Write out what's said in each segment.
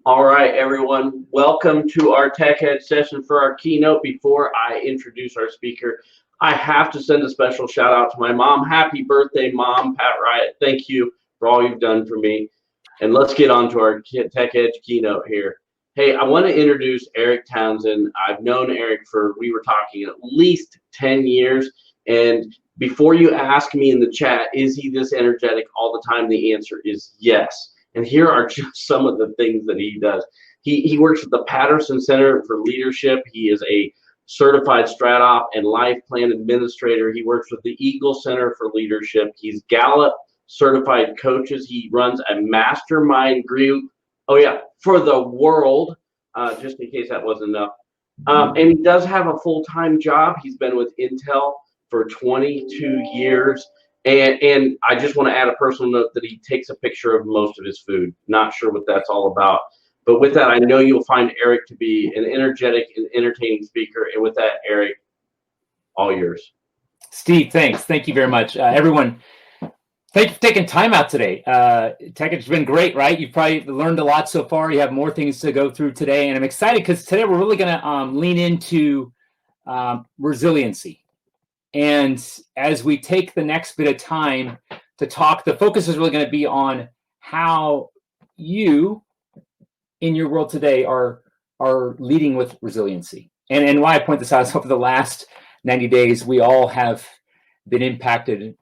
All right, everyone. Welcome to our Tech Ed session for our keynote. Before I introduce our speaker, I have to send a special shout out to my mom. Happy birthday, Mom, Pat Riot. Thank you for all you've done for me. And let's get on to our Tech Edge keynote here. Hey, I want to introduce Eric Townsend. I've known Eric for, we were talking, at least 10 years. And before you ask me in the chat, is he this energetic all the time? The answer is yes. And here are just some of the things that he does. He works at the Patterson Center for Leadership. He is a certified StratOp and life plan administrator. He works with the Eagle Center for Leadership. He's Gallup certified coaches. He runs a mastermind group. Oh yeah, for the world, just in case that wasn't enough. And he does have a full-time job. He's been with Intel for 22 years. And I just want to add a personal note that he takes a picture of most of his food. Not sure what that's all about. But with that, I know you'll find Eric to be an energetic and entertaining speaker. And with that, Eric, all yours. Steve, thanks. Thank you very much. Everyone, thank you for taking time out today. Tech has been great, right? You've probably learned a lot so far. You have more things to go through today. And I'm excited because today we're really going to lean into resiliency. And as we take the next bit of time to talk, the focus is really going to be on how you in your world today are leading with resiliency. And why I point this out is over the last 90 days, we all have been impacted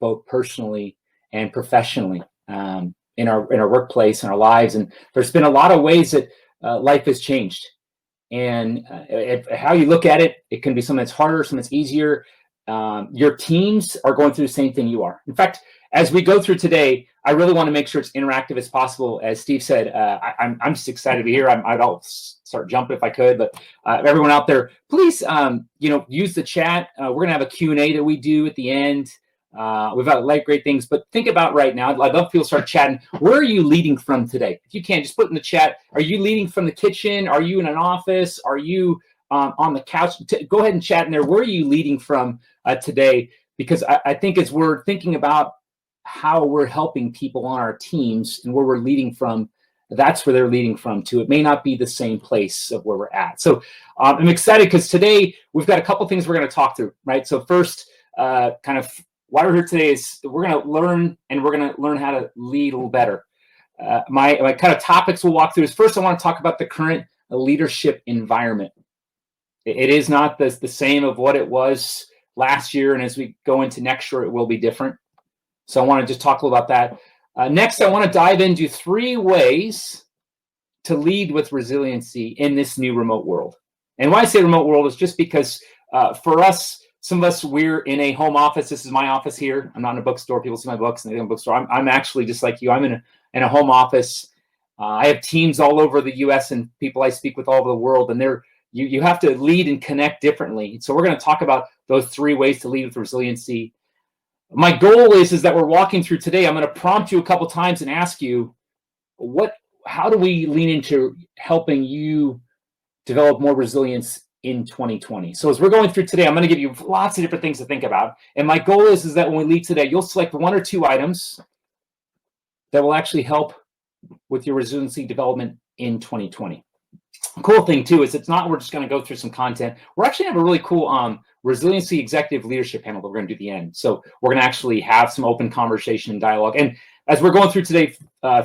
both personally and professionally in our workplace and our lives. And there's been a lot of ways that life has changed. And how you look at it, it can be something that's harder, something that's easier. Your teams are going through the same thing you are. In fact, as we go through today, I really want to make sure it's interactive as possible. As Steve said, I'm just excited to be here. I'd start jumping if I could, but everyone out there, please, use the chat. We're going to have a Q&A that we do at the end. We've got great things, but think about right now. I'd love people to start chatting. Where are you leading from today? If you can, just put in the chat. Are you leading from the kitchen? Are you in an office? Are you on the couch? Go ahead and chat in there. Where are you leading from today? Because I think as we're thinking about how we're helping people on our teams and where we're leading from, that's where they're leading from too. It may not be the same place of where we're at. So I'm excited because today we've got a couple things we're going to talk through, right? So first, kind of why we're here today is we're going to learn how to lead a little better. My kind of topics we'll walk through is first I want to talk about the current leadership environment. It is not the same of what it was last year, and as we go into next year, it will be different. So I want to just talk a little about that. Next, I want to dive into 3 ways to lead with resiliency in this new remote world. And why I say remote world is just because for us, some of us, we're in a home office. This is my office here. I'm not in a bookstore. People see my books and they go in a bookstore. I'm actually just like you. I'm in a home office. I have teams all over the U.S. and people I speak with all over the world, and you have to lead and connect differently. So we're going to talk about those 3 ways to lead with resiliency. My goal is that we're walking through today. I'm going to prompt you a couple times and ask you, how do we lean into helping you develop more resilience in 2020? So as we're going through today, I'm going to give you lots of different things to think about. And my goal is that when we lead today, you'll select 1 or 2 items that will actually help with your resiliency development in 2020. The cool thing too is it's not we're just going to go through some content. We're actually going to have a really cool resiliency executive leadership panel that we're going to do at the end. So we're going to actually have some open conversation and dialogue. And as we're going through today,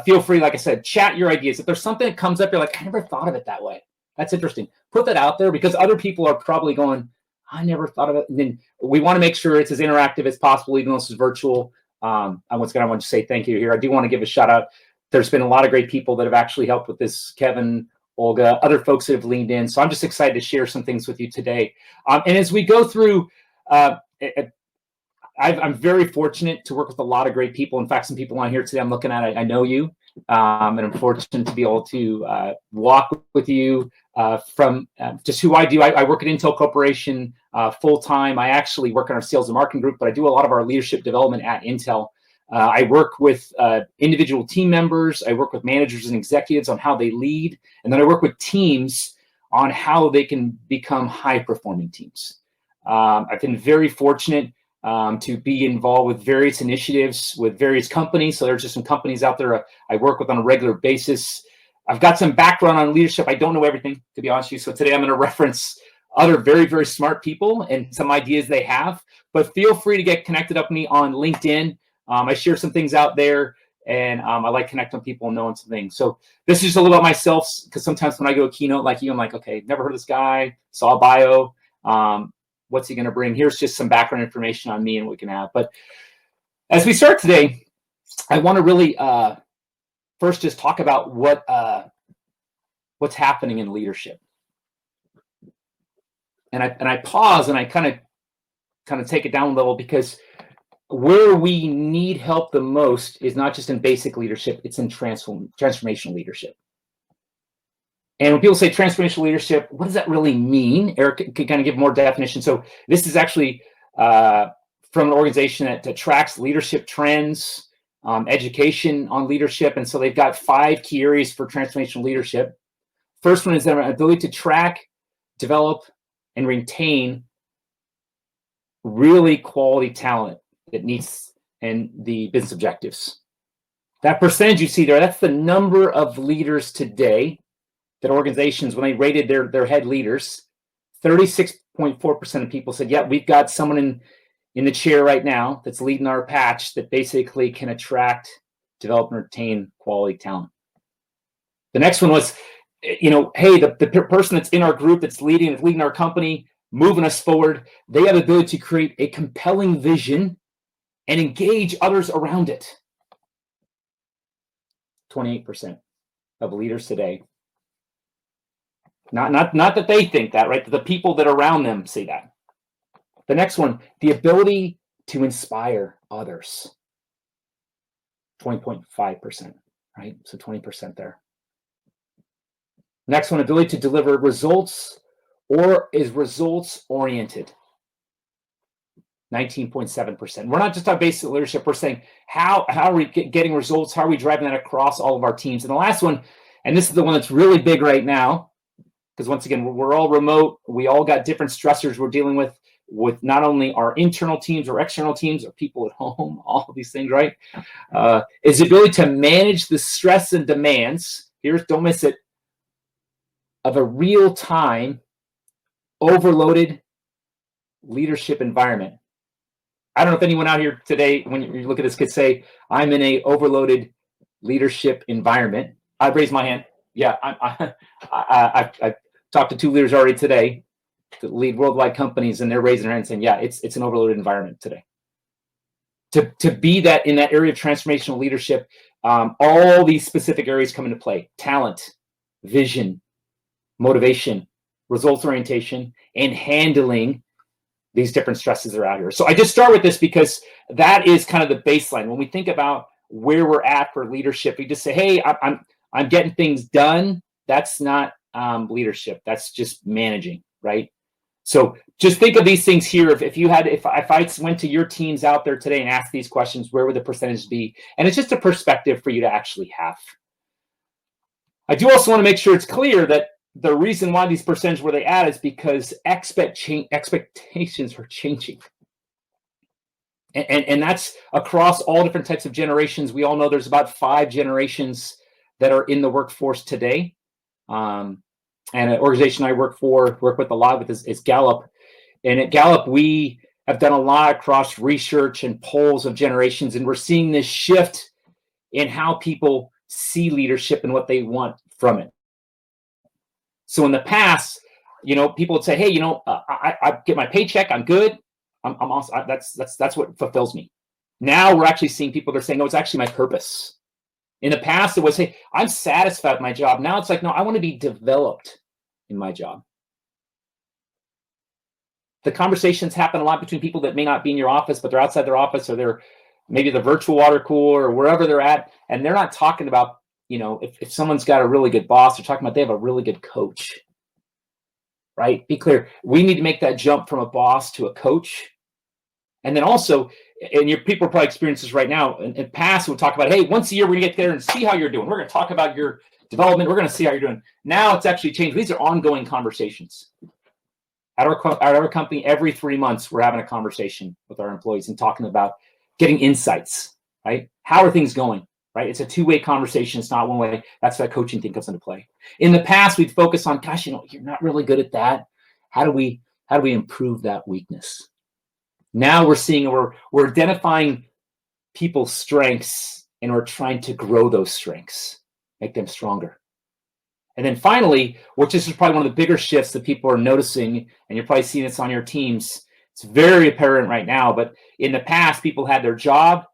feel free, like I said, chat your ideas. If there's something that comes up, you're like, I never thought of it that way. That's interesting. Put that out there because other people are probably going, I never thought of it. And then we want to make sure it's as interactive as possible, even though this is virtual. I want to say thank you here. I do want to give a shout out. There's been a lot of great people that have actually helped with this. Kevin, Olga, other folks that have leaned in. So I'm just excited to share some things with you today. And as we go through, I'm very fortunate to work with a lot of great people. In fact, some people on here today I'm looking at, I know you. And I'm fortunate to be able to walk with you from just who I do. I work at Intel Corporation full-time. I actually work in our sales and marketing group, but I do a lot of our leadership development at Intel. I work with individual team members. I work with managers and executives on how they lead. And then I work with teams on how they can become high-performing teams. I've been very fortunate to be involved with various initiatives with various companies. So there's just some companies out there I work with on a regular basis. I've got some background on leadership. I don't know everything, to be honest with you. So today I'm going to reference other very, very smart people and some ideas they have. But feel free to get connected up with me on LinkedIn. I share some things out there, and I like connecting with people and knowing some things. So this is just a little about myself, because sometimes when I go Keynote like you, I'm like, okay, never heard of this guy, saw a bio. What's he going to bring? Here's just some background information on me and what we can have. But as we start today, I want to really first just talk about what's happening in leadership. And I pause and I kind of take it down a level, because where we need help the most is not just in basic leadership, it's in transformational leadership. And when people say transformational leadership, what does that really mean? Eric can kind of give more definition. So this is actually from an organization that tracks leadership trends, education on leadership. And so they've got 5 key areas for transformational leadership. First one is their ability to track, develop, and retain really quality talent that meets and the business objectives. That percentage you see there, that's the number of leaders today that organizations, when they rated their head leaders, 36.4% of people said, yeah, we've got someone in the chair right now that's leading our patch that basically can attract, develop, and retain quality talent. The next one was, hey, the person that's in our group that's leading our company, moving us forward, they have the ability to create a compelling vision and engage others around it. 28% of leaders today. Not that they think that, right? The people that are around them say that. The next one, the ability to inspire others. 20.5%, right? So 20% there. Next one, ability to deliver results or is results oriented. 19.7%. We're not just on basic leadership. We're saying how are we getting results? How are we driving that across all of our teams? And the last one, and this is the one that's really big right now, because once again, we're all remote. We all got different stressors we're dealing with not only our internal teams or external teams or people at home, all of these things, right? Is the ability to manage the stress and demands, don't miss it, of a real-time, overloaded leadership environment. I don't know if anyone out here today, when you look at this, could say, I'm in a overloaded leadership environment. I've raised my hand. Yeah, I've talked to 2 leaders already today that lead worldwide companies, and they're raising their hand saying, yeah, it's an overloaded environment today. To be that in that area of transformational leadership, all these specific areas come into play: talent, vision, motivation, results orientation, and handling these different stresses that are out here. So I just start with this because that is kind of the baseline. When we think about where we're at for leadership, we just say, hey, I'm getting things done. That's not leadership. That's just managing, right? So just think of these things here. If I went to your teams out there today and asked these questions, where would the percentage be? And it's just a perspective for you to actually have. I do also want to make sure it's clear that the reason why these percentages were they add is because expectations are changing. And that's across all different types of generations. We all know there's about 5 generations that are in the workforce today. And an organization I work with a lot with is Gallup. And at Gallup, we have done a lot across research and polls of generations. And we're seeing this shift in how people see leadership and what they want from it. So in the past, people would say, hey, I get my paycheck, I'm good. I'm awesome. That's what fulfills me. Now we're actually seeing people that are saying, no, it's actually my purpose. In the past, it was, hey, I'm satisfied with my job. Now it's like, no, I want to be developed in my job. The conversations happen a lot between people that may not be in your office, but they're outside their office, or they're maybe the virtual water cooler or wherever they're at. And they're not talking about, if someone's got a really good boss, they're talking about they have a really good coach, right? Be clear. We need to make that jump from a boss to a coach. And then also, and your people are probably experiencing this right now. In past, we'll talk about, hey, once a year, we're going to get there and see how you're doing. We're going to talk about your development. We're going to see how you're doing. Now it's actually changed. These are ongoing conversations. At our company, every 3 months, we're having a conversation with our employees and talking about getting insights, right? How are things going? right? It's a two-way conversation. It's not one way. That's why coaching thing comes into play. In the past, we'd focus on, gosh, you're not really good at that. How do we improve that weakness? Now we're seeing, we're identifying people's strengths, and we're trying to grow those strengths, make them stronger. And then finally, which is probably one of the bigger shifts that people are noticing, and you're probably seeing this on your teams, it's very apparent right now, but in the past, people had their job,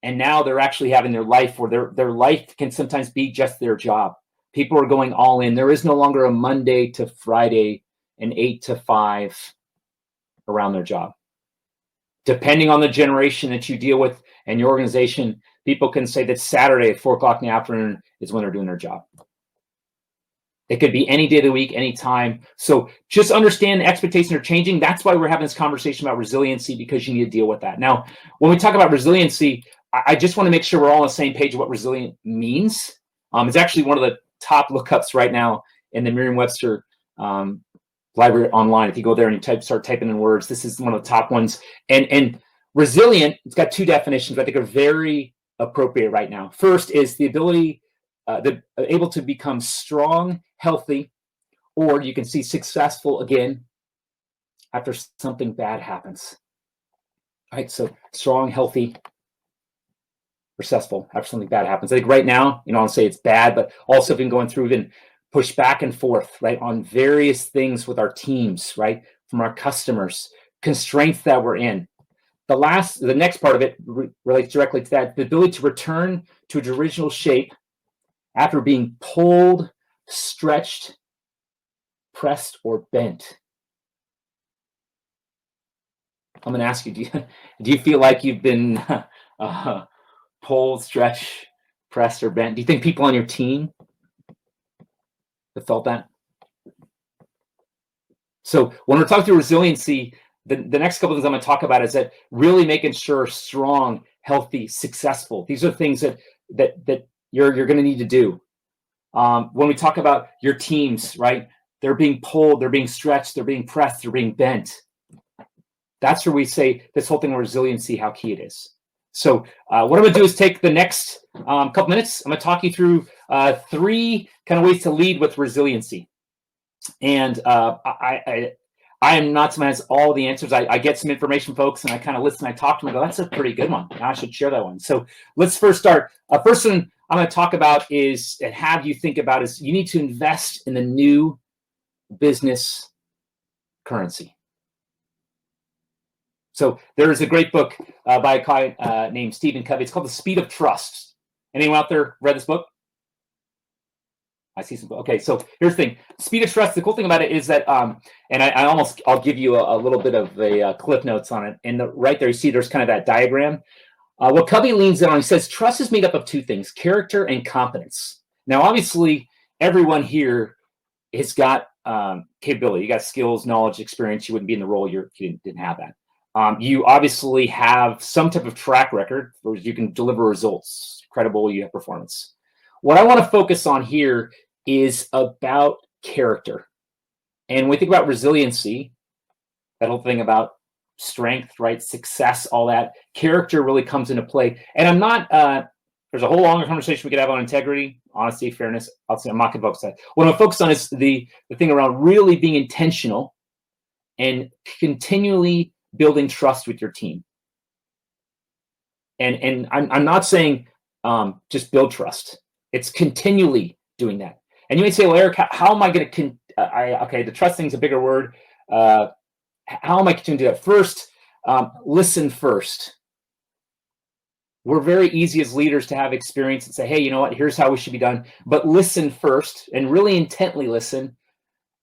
and now they're actually having their life, where their life can sometimes be just their job. People are going all in. There is no longer a Monday to Friday, an 8 to 5 around their job. Depending on the generation that you deal with and your organization, people can say that Saturday at 4 o'clock in the afternoon is when they're doing their job. It could be any day of the week, any time. So just understand the expectations are changing. That's why we're having this conversation about resiliency, because you need to deal with that. Now, when we talk about resiliency, I just want to make sure we're all on the same page of what resilient means. It's actually one of the top lookups right now in the Merriam-Webster library online. If you go there and you start typing in words, this is one of the top ones. And resilient, it's got two definitions I think are very appropriate right now. First is the ability, able to become strong, healthy, or you can see successful again after something bad happens. All right, so strong, healthy, successful after something bad happens. I think right now, I'll say it's bad, but also been going through, been pushed back and forth, right, on various things with our teams, right, from our customers, constraints that we're in. The next part of it relates directly to that, the ability to return to its original shape after being pulled, stretched, pressed, or bent. I'm going to ask you, do you feel like you've been pulled, stretched, pressed, or bent? Do you think people on your team have felt that? So when we're talking through resiliency, the next couple of things I'm going to talk about is that really making sure strong, healthy, successful. These are things that you're going to need to do. When we talk about your teams, right? They're being pulled, they're being stretched, they're being pressed, they're being bent. That's where we say this whole thing of resiliency, how key it is. So what I'm going to do is take the next couple minutes. I'm going to talk you through 3 kind of ways to lead with resiliency. And I am not someone who has all the answers. I get some information, folks, and I kind of listen. I talk to them and go, that's a pretty good one. I should share that one. So let's first start. First one I'm going to talk about is, and have you think about, is you need to invest in the new business currency. So there is a great book by a guy named Stephen Covey. It's called The Speed of Trust. Anyone out there read this book? I see some. Okay, so here's the thing. Speed of Trust. The cool thing about it is that, and I'll give you a little bit of a cliff notes on it. And right there, you see there's kind of that diagram. What Covey leans in on, he says, trust is made up of 2 things: character and competence. Now, obviously, everyone here has got capability. You got skills, knowledge, experience. You wouldn't be in the role if you didn't have that. You obviously have some type of track record where you can deliver results, credible, you have performance. What I want to focus on here is about character. And when we think about resiliency, that whole thing about strength, right, success, all that, character really comes into play. And I'm not, there's a whole longer conversation we could have on integrity, honesty, fairness. I'm not going to focus on that. What I'm focused on is the thing around really being intentional and continually building trust with your team. And I'm not saying just build trust. It's continually doing that. And you may say, well, Eric, how am I going to, okay, the trust thing is a bigger word. How am I going to do that? First, listen first. We're very easy as leaders to have experience and say, hey, you know what, here's how we should be done. But listen first, and really intently listen,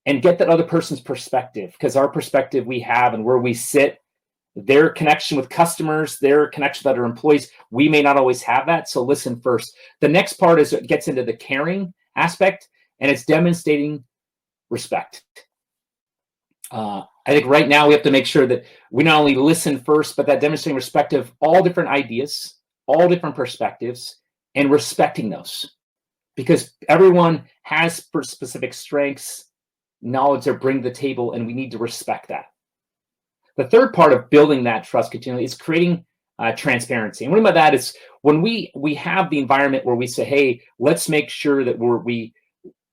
and get that other person's perspective, because our perspective we have and where we sit, their connection with customers, their connection with other employees, we may not always have that. So listen first. The next part is it gets into the caring aspect, and it's demonstrating respect. I think right now we have to make sure that we not only listen first, but that demonstrating respect of all different ideas, all different perspectives, and respecting those, because everyone has specific strengths, knowledge they bring to the table, and we need to respect that. The third part of building that trust continually is creating transparency. And what I mean by that is when we have the environment where we say, hey, let's make sure that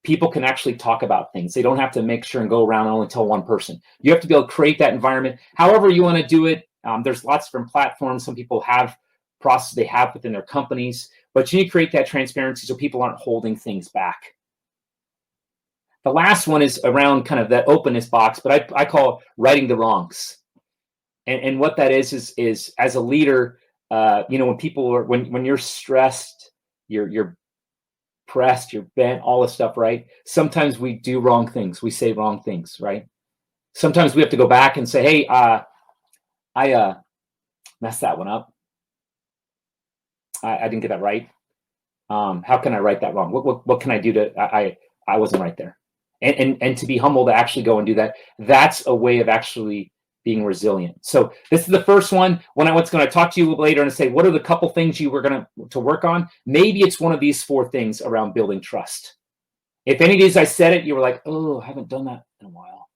people can actually talk about things. They don't have to make sure and go around and only tell one person. You have to be able to create that environment however you want to do it. There's lots of different platforms. Some people have processes they have within their companies, but you need to create that transparency so people aren't holding things back. The last one is around kind of that openness box, but I call it righting the wrongs. And what that is as a leader, when people are, when you're stressed, you're pressed, you're bent, all this stuff, right? Sometimes we do wrong things. We say wrong things, right? Sometimes we have to go back and say, hey, I messed that one up. I didn't get that right. How can I right that wrong? What can I do to, I wasn't right there. And to be humble to actually go and do that, that's a way of actually being resilient. So this is the first one. What's going to talk to you later and say, what are the couple things you were going to work on? Maybe it's one of these 4 things around building trust. If any of these I said it, you were like, oh, I haven't done that in a while.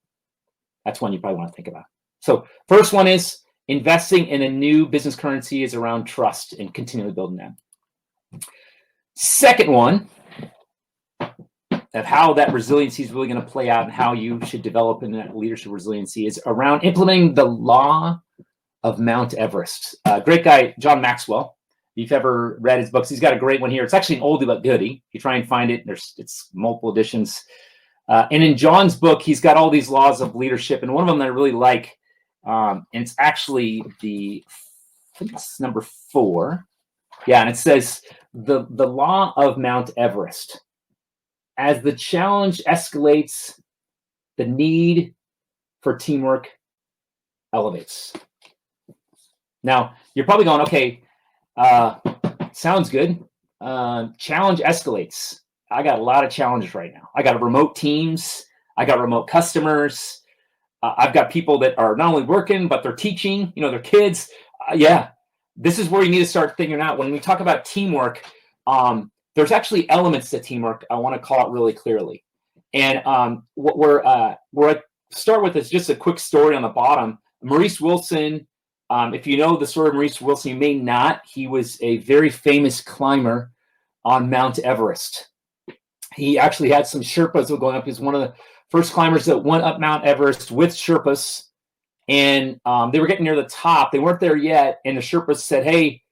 That's one you probably want to think about. So first one is investing in a new business currency is around trust and continually building that. Second one, of how that resiliency is really going to play out and how you should develop in that leadership resiliency is around implementing the Law of Mount Everest. Great guy, John Maxwell. If you've ever read his books, he's got a great one here. It's actually an oldie but goodie. If you try and find it, it's multiple editions. And in John's book, he's got all these laws of leadership. And one of them that I really like, and it's actually I think it's number 4. Yeah, and it says the Law of Mount Everest. As the challenge escalates, the need for teamwork elevates. Now, you're probably going, okay, sounds good. Challenge escalates. I got a lot of challenges right now. I got remote teams. I got remote customers. I've got people that are not only working, but they're teaching, their kids. Yeah, this is where you need to start figuring out. When we talk about teamwork, there's actually elements to teamwork. I want to call it really clearly. And what we're start with is just a quick story on the bottom. Maurice Wilson, if you know the story of Maurice Wilson, you may not. He was a very famous climber on Mount Everest. He actually had some Sherpas going up. He's one of the first climbers that went up Mount Everest with Sherpas. And they were getting near the top. They weren't there yet. And the Sherpas said, hey,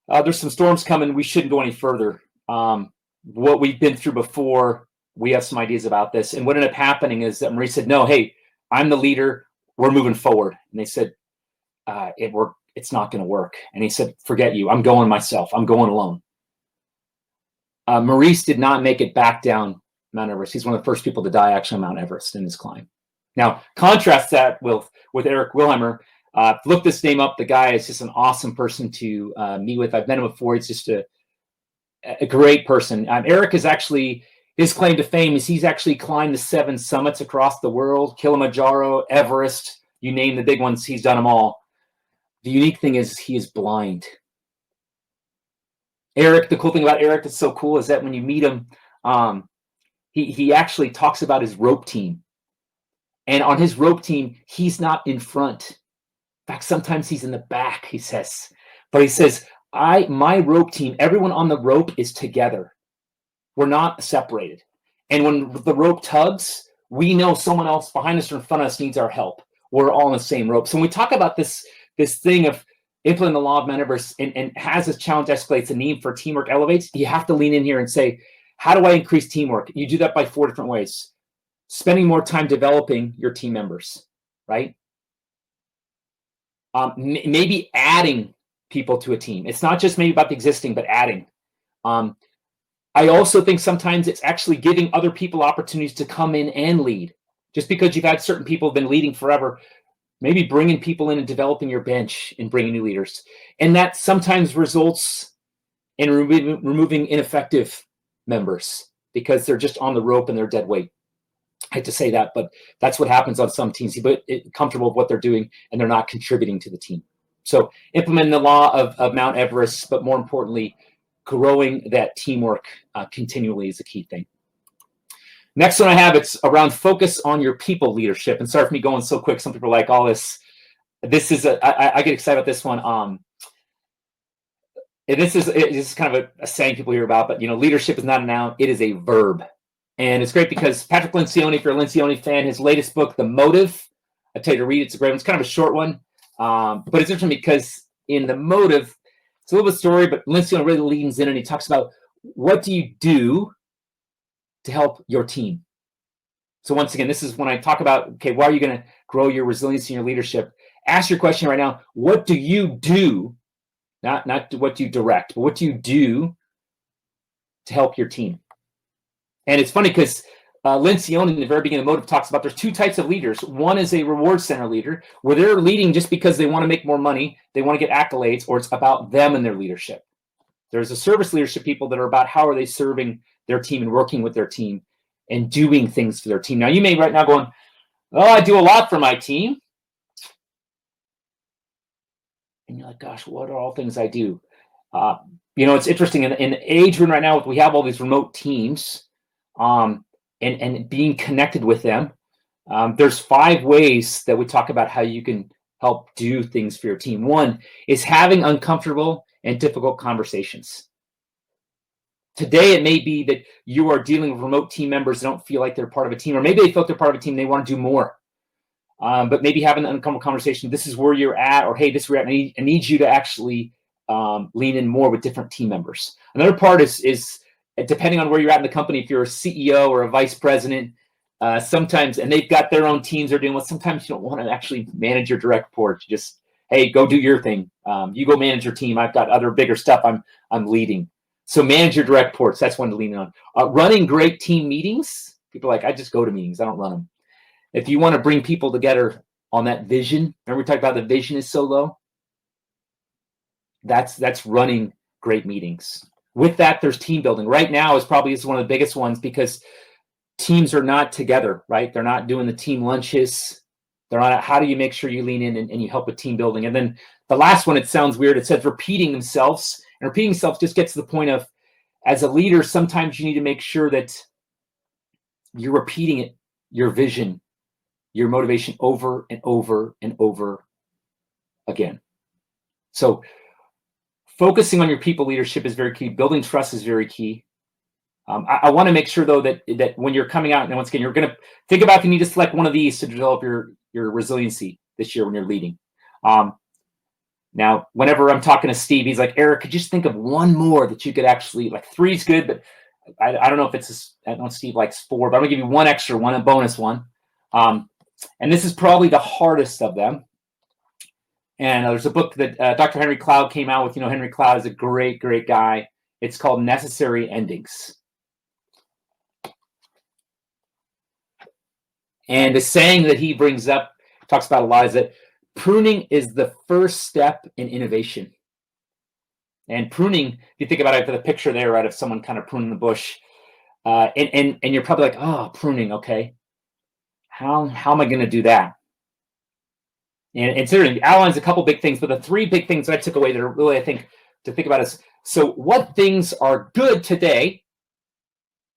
there's some storms coming. We shouldn't go any further. What we've been through before, we have some ideas about this. And what ended up happening is that Maurice said, no, hey, I'm the leader. We're moving forward. And they said, it's not going to work. And he said, forget you. I'm going myself. I'm going alone. Maurice did not make it back down Mount Everest. He's one of the first people to die actually on Mount Everest in his climb. Now, contrast that with Eric Wilhelmer. Look this name up. The guy is just an awesome person to meet with. I've met him before. He's just a great person. Eric is actually, his claim to fame is he's actually climbed the 7 summits across the world, Kilimanjaro, Everest, you name the big ones, he's done them all. The unique thing is he is blind. Eric, the cool thing about Eric that's so cool is that when you meet him, he actually talks about his rope team. And on his rope team, he's not in front. In fact, sometimes he's in the back, he says. But he says, my rope team, everyone on the rope is together. We're not separated. And when the rope tugs, we know someone else behind us or in front of us needs our help. We're all on the same rope. So when we talk about this thing of implementing the Law of Mount Everest and as this challenge escalates, the need for teamwork elevates, you have to lean in here and say, how do I increase teamwork? You do that by 4 different ways. Spending more time developing your team members, right? Maybe adding people to a team. It's not just maybe about the existing, but adding. I also think sometimes it's actually giving other people opportunities to come in and lead. Just because you've had certain people who've been leading forever, maybe bringing people in and developing your bench and bringing new leaders. And that sometimes results in removing ineffective members because they're just on the rope and they're dead weight. I hate to say that, but that's what happens on some teams. But comfortable with what they're doing and they're not contributing to the team. So implementing the Law of Mount Everest, but more importantly, growing that teamwork continually is a key thing. Next one I have, it's around focus on your people leadership. And sorry for me going so quick. Some people are like, all this this is I get excited about this one. And this is kind of a saying people hear about, but leadership is not a noun; it is a verb. And it's great because Patrick Lencioni, if you're a Lencioni fan, his latest book, The Motive, I tell you to read it. It's a great one. It's kind of a short one, but it's interesting because in The Motive, it's a little bit of story, but Lencioni really leans in and he talks about what do you do to help your team. So once again, this is when I talk about, okay, why are you going to grow your resilience in your leadership? Ask your question right now, what do you do? Not what do you direct, but what do you do to help your team? And it's funny because Lencioni in the very beginning of Motive talks about there's two types of leaders. One is a reward center leader where they're leading just because they want to make more money, they want to get accolades, or it's about them and their leadership. There's a service leadership people that are about how are they serving their team and working with their team and doing things for their team. Now, you may right now going, oh, I do a lot for my team. And you're like, gosh, what are all things I do? It's interesting in the age we're in right now, we have all these remote teams and being connected with them. There's 5 ways that we talk about how you can help do things for your team. One is having uncomfortable and difficult conversations. Today, it may be that you are dealing with remote team members that don't feel like they're part of a team, or maybe they feel they're part of a team, they want to do more. But maybe having an uncomfortable conversation, this is where you're at, or hey, this is where I need you to actually lean in more with different team members. Another part is depending on where you're at in the company, if you're a CEO or a vice president, sometimes, and they've got their own teams they're dealing with, sometimes you don't want to actually manage your direct reports. You just, hey, go do your thing. You go manage your team. I've got other bigger stuff I'm leading. So manage your direct reports. That's one to lean on. Running great team meetings. People are like, I just go to meetings. I don't run them. If you want to bring people together on that vision, remember we talked about the vision is so low? That's running great meetings. With that, there's team building. Right now is one of the biggest ones because teams are not together, right? They're not doing the team lunches. They're not. How do you make sure you lean in and you help with team building? And then the last one, it sounds weird. It says repeating themselves. And repeating themselves just gets to the point of, as a leader, sometimes you need to make sure that you're repeating it, your vision, your motivation over and over and over again. So focusing on your people leadership is very key. Building trust is very key. I want to make sure, though, that when you're coming out, and once again, you're going to think about if you need to select one of these to develop your resiliency this year when you're leading. Now, whenever I'm talking to Steve, he's like, Eric, could you just think of one more that you could actually, like 3 is good, but I don't know if I don't know if Steve likes 4, but I'm going to give you one extra one, a bonus one. And this is probably the hardest of them. And there's a book that Dr. Henry Cloud came out with. Henry Cloud is a great, great guy. It's called Necessary Endings. And the saying that he brings up, talks about a lot, is that pruning is the first step in innovation. And pruning, if you think about it, for the picture there, right, of someone kind of pruning the bush, and you're probably like, oh, pruning, okay. How am I going to do that? And certainly outlines a couple big things, but the 3 big things that I took away that are really, I think, to think about is, so what things are good today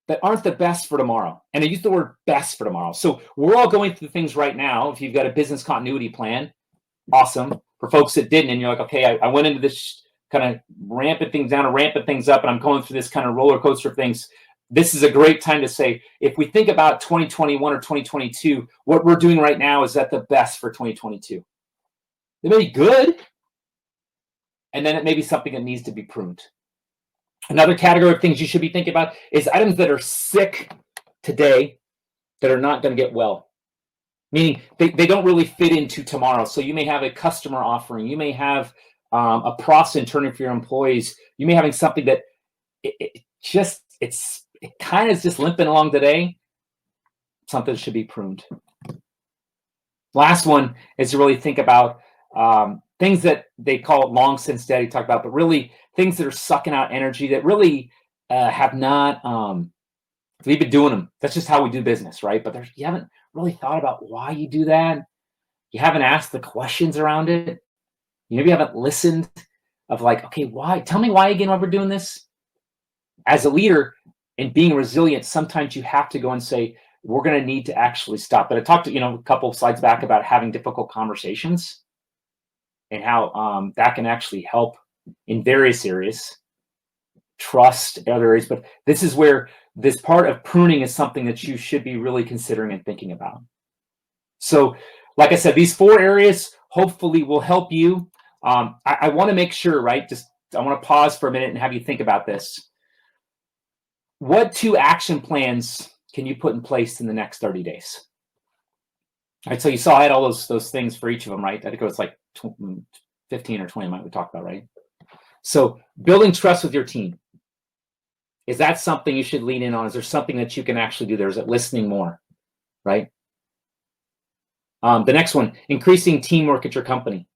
that aren't the best for tomorrow? And I use the word best for tomorrow. So we're all going through things right now. If you've got a business continuity plan, awesome. For folks that didn't, and you're like, okay, I went into this kind of ramping things down and ramping things up, and I'm going through this kind of roller coaster of things. This is a great time to say, if we think about 2021 or 2022, what we're doing right now, is that the best for 2022? It may be good, and then it may be something that needs to be pruned. Another category of things you should be thinking about is items that are sick today that are not going to get well. Meaning they don't really fit into tomorrow. So you may have a customer offering. You may have a process internally for your employees. You may be having something that it kind of is just limping along today. Something should be pruned. Last one is to really think about things that they call it long since dead, he talked about, but really things that are sucking out energy that really have not, we've been doing them. That's just how we do business, right? But you haven't really thought about why you do that. You haven't asked the questions around it. You maybe haven't listened of like, okay, why? Tell me why again, why we're doing this. As a leader and being resilient, sometimes you have to go and say, we're going to need to actually stop. But I talked to, a couple of slides back about having difficult conversations. and how that can actually help in various areas, trust, other areas. But this is where this part of pruning is something that you should be really considering and thinking about. So, like I said, these 4 areas hopefully will help you. I want to make sure, right? I want to pause for a minute and have you think about this. What 2 action plans can you put in place in the next 30 days? All right, so you saw I had all those things for each of them, right? I think it was like 15 or 20 we talked about, right? So building trust with your team. Is that something you should lean in on? Is there something that you can actually do there? Is it listening more, right? The next one, increasing teamwork at your company.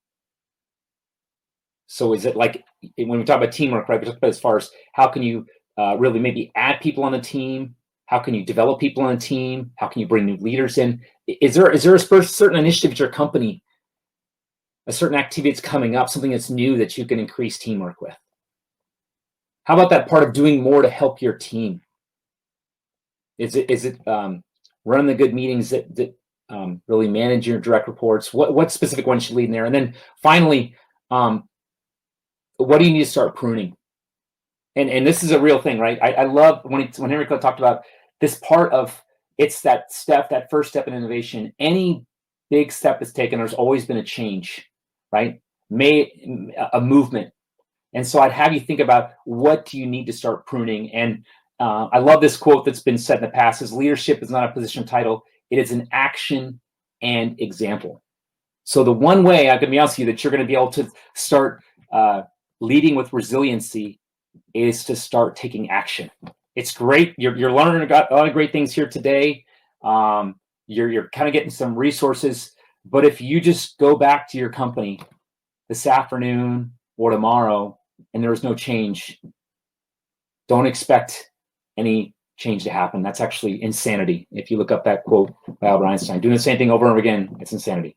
So is it like, when we talk about teamwork, right, we talk about as far as how can you really maybe add people on the team? How can you develop people on the team? How can you bring new leaders in? Is there a certain initiative at your company, a certain activity that's coming up, something that's new that you can increase teamwork with? How about that part of doing more to help your team? Is it running the good meetings that really manage your direct reports? What specific ones should lead in there? And then finally, what do you need to start pruning? And this is a real thing, right? I love when Henry Cloud talked about this part of, it's that first step in innovation. Any big step that's taken, there's always been a change, right? A movement. And so I'd have you think about, what do you need to start pruning? And I love this quote that's been said in the past, is leadership is not a position title. It is an action and example. So the one way, I'm going to be honest with you, that you're going to be able to start leading with resiliency is to start taking action. It's great. You're learning a lot of great things here today. You're kind of getting some resources. But if you just go back to your company this afternoon or tomorrow and there is no change, don't expect any change to happen. That's actually insanity. If you look up that quote by Albert Einstein, doing the same thing over and over again, it's insanity.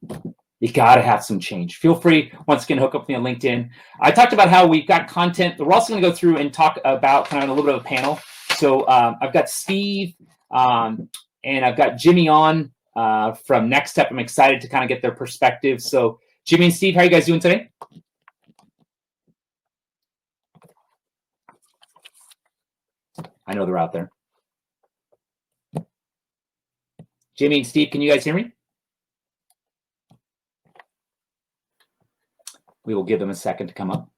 You got to have some change. Feel free, once again, hook up with me on LinkedIn. I talked about how we've got content. We're also going to go through and talk about kind of a little bit of a panel. So I've got Steve and I've got Jimmy on from Nex-Tech. I'm excited to kind of get their perspective. So Jimmy and Steve, how are you guys doing today? I know they're out there. Jimmy and Steve, can you guys hear me? We will give them a second to come up.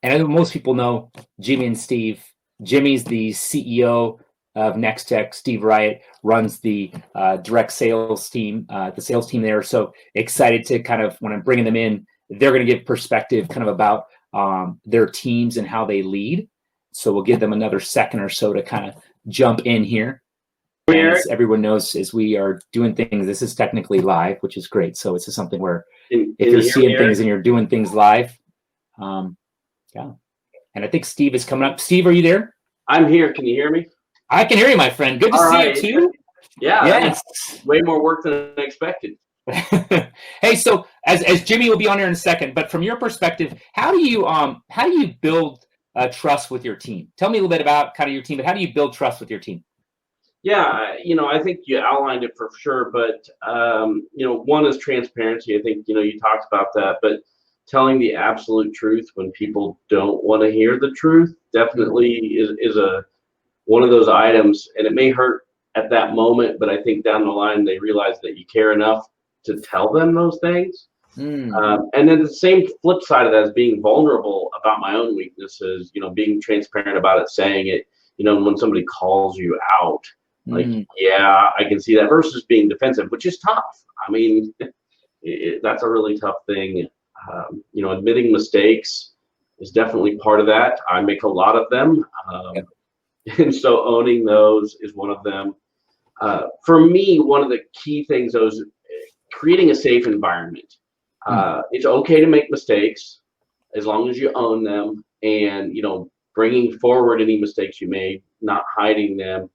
And I know most people know Jimmy and Steve. Jimmy's the CEO of Nex-Tech. Steve Wright runs the direct sales team, the sales team there. So excited to kind of, when I'm bringing them in, they're going to give perspective kind of about their teams and how they lead. So we'll give them another second or so to kind of jump in here. And as everyone knows, as we are doing things, this is technically live, which is great. So it's just something where if you're seeing things and you're doing things live, yeah. And I think Steve is coming up. Steve, are you there? I'm here. Can you hear me? I can hear you, my friend. Good to see you too. Yeah. Yes. Way more work than I expected. Hey, so as Jimmy will be on here in a second, but from your perspective, how do you build trust with your team? Tell me a little bit about kind of your team, but how do you build trust with your team? Yeah, I think you outlined it for sure, but one is transparency. I think you talked about that, but telling the absolute truth when people don't want to hear the truth definitely is one of those items, and it may hurt at that moment, but I think down the line they realize that you care enough to tell them those things. And then the same flip side of that is being vulnerable about my own weaknesses, being transparent about it, saying it, when somebody calls you out, like, yeah, I can see that, versus being defensive, which is tough. I mean, that's a really tough thing. Admitting mistakes is definitely part of that. I make a lot of them. And so owning those is one of them. For me, one of the key things, though, is creating a safe environment. It's okay to make mistakes as long as you own them, and bringing forward any mistakes you made, not hiding them.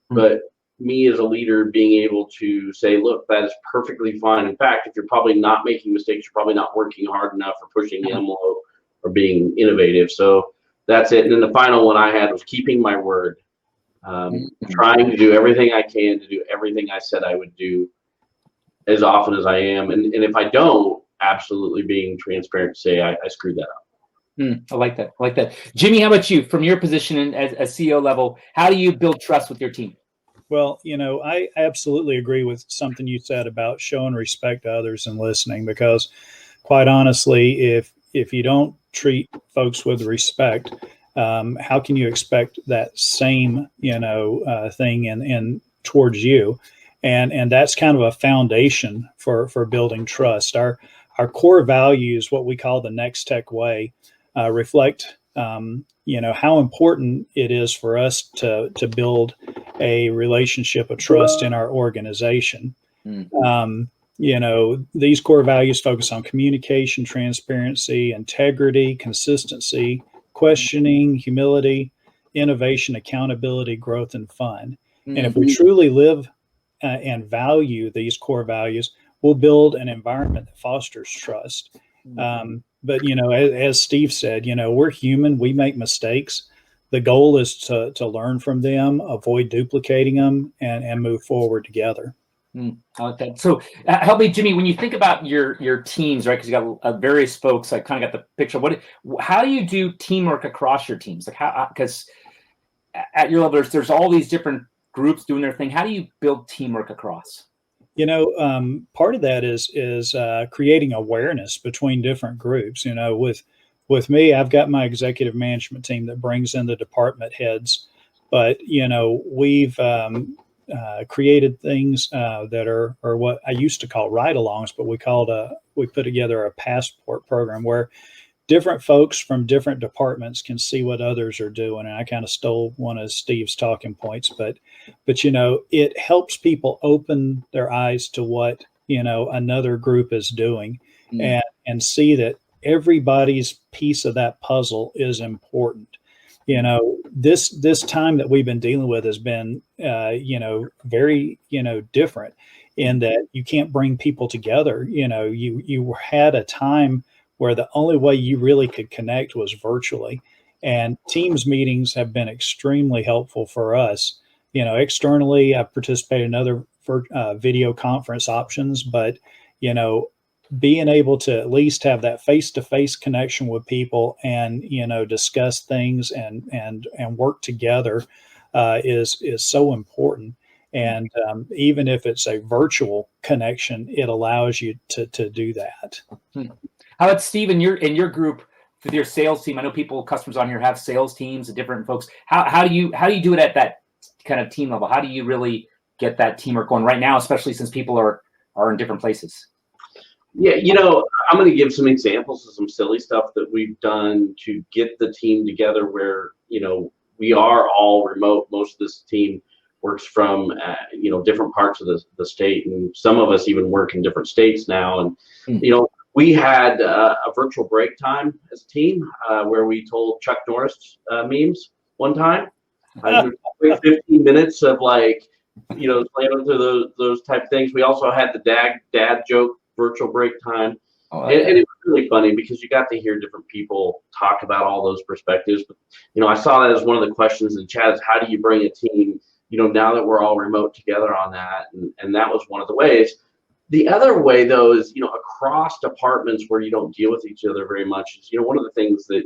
But me as a leader being able to say, look, that is perfectly fine. In fact, if you're probably not making mistakes, you're probably not working hard enough or pushing the envelope or being innovative. So that's it. And then the final one I had was keeping my word. trying to do everything I can to do everything I said I would do as often as I am. And if I don't, absolutely being transparent to say I screwed that up. I like that. I like that. Jimmy, how about you? From your position as a CEO level, how do you build trust with your team? Well, I absolutely agree with something you said about showing respect to others and listening, because quite honestly, if you don't treat folks with respect, how can you expect that same, thing in towards you? And that's kind of a foundation for building trust. Our core values, what we call the Nex-Tech way, reflect how important it is for us to build a relationship of trust in our organization. These core values focus on communication, transparency, integrity, consistency, questioning, humility, innovation, accountability, growth, and fun. And if we truly live and value these core values, we'll build an environment that fosters trust. But, as Steve said, we're human. We make mistakes. The goal is to learn from them, avoid duplicating them, and move forward together. I like that. So help me, Jimmy, when you think about your teams, right? Because you got various folks. I kind of got the picture. How do you do teamwork across your teams? Like because at your level, there's all these different groups doing their thing. How do you build teamwork across? Part of that is creating awareness between different groups. With me, I've got my executive management team that brings in the department heads, but we've created things that are what I used to call ride-alongs, but we put together a passport program where different folks from different departments can see what others are doing. And I kind of stole one of Steve's talking points, but it helps people open their eyes to what another group is doing, and see that everybody's piece of that puzzle is important. This time that we've been dealing with has been very different in that you can't bring people together. You had a time where the only way you really could connect was virtually, and Teams meetings have been extremely helpful for us. Externally, I've participated in other video conference options, but being able to at least have that face-to-face connection with people and discuss things and work together is so important. And even if it's a virtual connection, it allows you to do that. How about Steve, in your group with your sales team? I know customers on here have sales teams and different folks. How do you do it at that kind of team level? How do you really get that teamwork going right now, especially since people are in different places? Yeah, I'm going to give some examples of some silly stuff that we've done to get the team together where, we are all remote. Most of this team works from, different parts of the state, and some of us even work in different states now. And, we had a virtual break time as a team where we told Chuck Norris memes one time. 15 minutes of playing through those type of things. We also had the dad joke virtual break time. And it was really funny because you got to hear different people talk about all those perspectives. But, I saw that as one of the questions in the chat is how do you bring a team, now that we're all remote together on that? And that was one of the ways. The other way, though, is, across departments where you don't deal with each other very much is, one of the things that,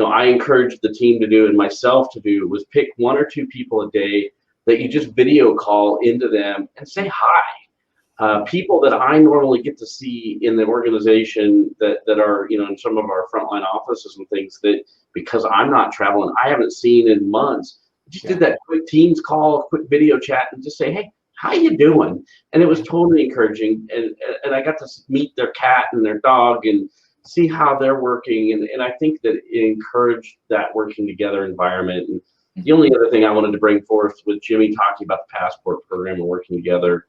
I encouraged the team to do and myself to do was pick one or two people a day that you just video call into them and say hi. People that I normally get to see in the organization that are, in some of our frontline offices and things that because I'm not traveling, I haven't seen in months. Just did that quick Teams call, quick video chat, and just say, hey, how you doing? And it was totally encouraging. And I got to meet their cat and their dog and see how they're working. And I think that it encouraged that working together environment. And the only other thing I wanted to bring forth with Jimmy talking about the passport program and working together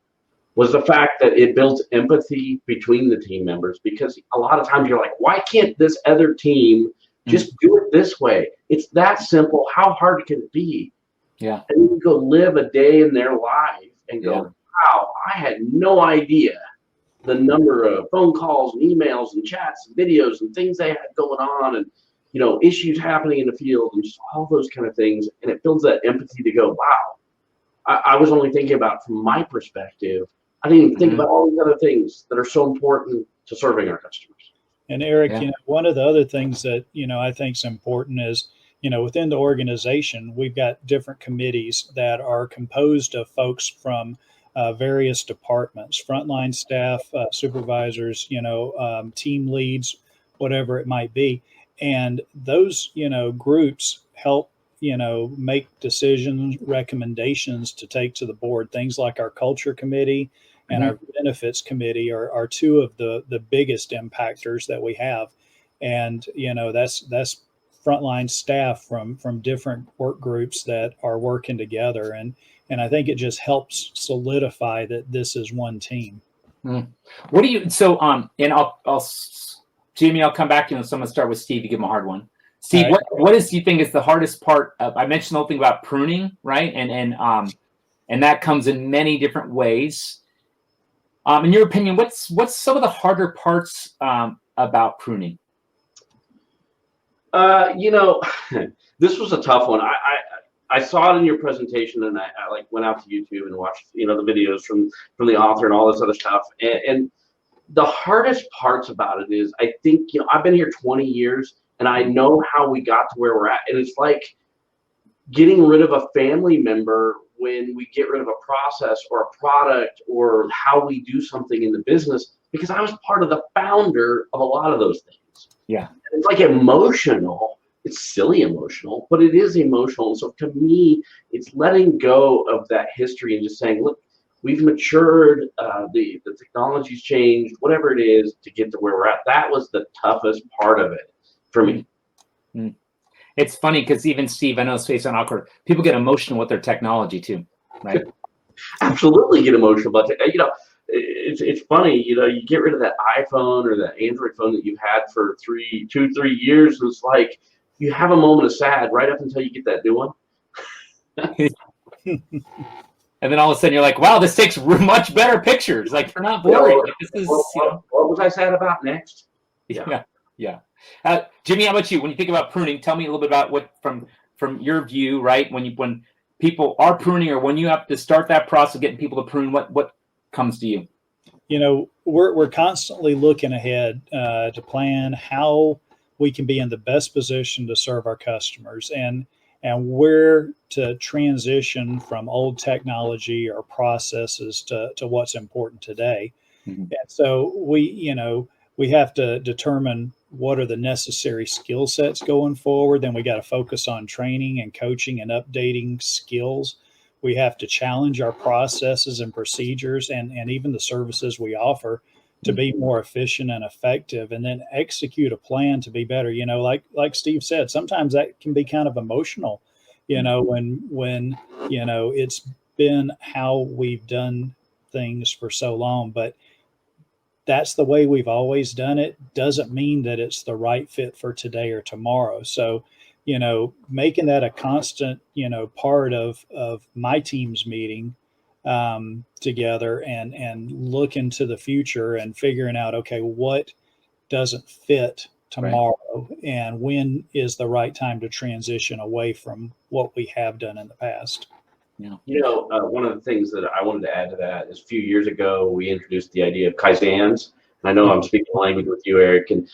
was the fact that it builds empathy between the team members, because a lot of times you're like, why can't this other team just do it this way? It's that simple. How hard can it be? Yeah. And you go live a day in their life and go, wow, I had no idea the number of phone calls and emails and chats and videos and things they had going on. issues happening in the field and just all those kind of things. And it builds that empathy to go, wow, I was only thinking about from my perspective. I didn't even think about all these other things that are so important to serving our customers. And Eric, Yeah. one of the other things that, I think is important is, within the organization, we've got different committees that are composed of folks from various departments, frontline staff, supervisors, team leads, whatever it might be. And those, groups help, make decisions, recommendations to take to the board. Things like our culture committee and our benefits committee are two of the biggest impactors that we have. And, that's frontline staff from different work groups that are working together. And I think it just helps solidify that this is one team. What do you, and I'll Jamie, I'll come back to you. So I'm gonna start with Steve. You give him a hard one. Steve, Right. what do you think is the hardest part of, I mentioned the whole thing about pruning, right? And that comes in many different ways. In your opinion, what's some of the harder parts about pruning? This was a tough one. I saw it in your presentation, and I went out to YouTube and watched the videos from the author and all this other stuff. And the hardest parts about it is, I think, I've been here 20 years and I know how we got to where we're at. And it's like getting rid of a family member when we get rid of a process or a product or how we do something in the business, because I was part of the founder of a lot of those things. Yeah. It's like emotional. It's silly emotional, but it is emotional. So to me, it's letting go of that history and just saying, look, we've matured, the technology's changed, whatever it is, to get to where we're at. That was the toughest part of it for me. It's funny because even Steve, I know it's face on awkward. People get emotional with their technology too, right? Absolutely get emotional about it. It's funny, you get rid of that iPhone or that Android phone that you've had for 3 years, and it's like you have a moment of sad right up until you get that new one. And then all of a sudden you're like, wow, this takes much better pictures. Like, they're not blurry. Like, this is, what was I sad about next? Yeah. Jimmy, how about you? When you think about pruning, tell me a little bit about what from your view, right? When people are pruning, or when you have to start that process of getting people to prune, what comes to you? We're constantly looking ahead to plan how we can be in the best position to serve our customers and where to transition from old technology or processes to what's important today. And so we have to determine what are the necessary skill sets going forward. Then we got to focus on training and coaching and updating skills. We have to challenge our processes and procedures and even the services we offer to be more efficient and effective, and then execute a plan to be better. Like Steve said, sometimes that can be kind of emotional, when it's been how we've done things for so long, but that's the way we've always done it. Doesn't mean that it's the right fit for today or tomorrow. So, making that a constant, part of my team's meeting together and look into the future and figuring out, okay, what doesn't fit tomorrow, right, and when is the right time to transition away from what we have done in the past. Yeah. One of the things that I wanted to add to that is a few years ago, we introduced the idea of Kaizens. I know I'm speaking language with you, Eric, and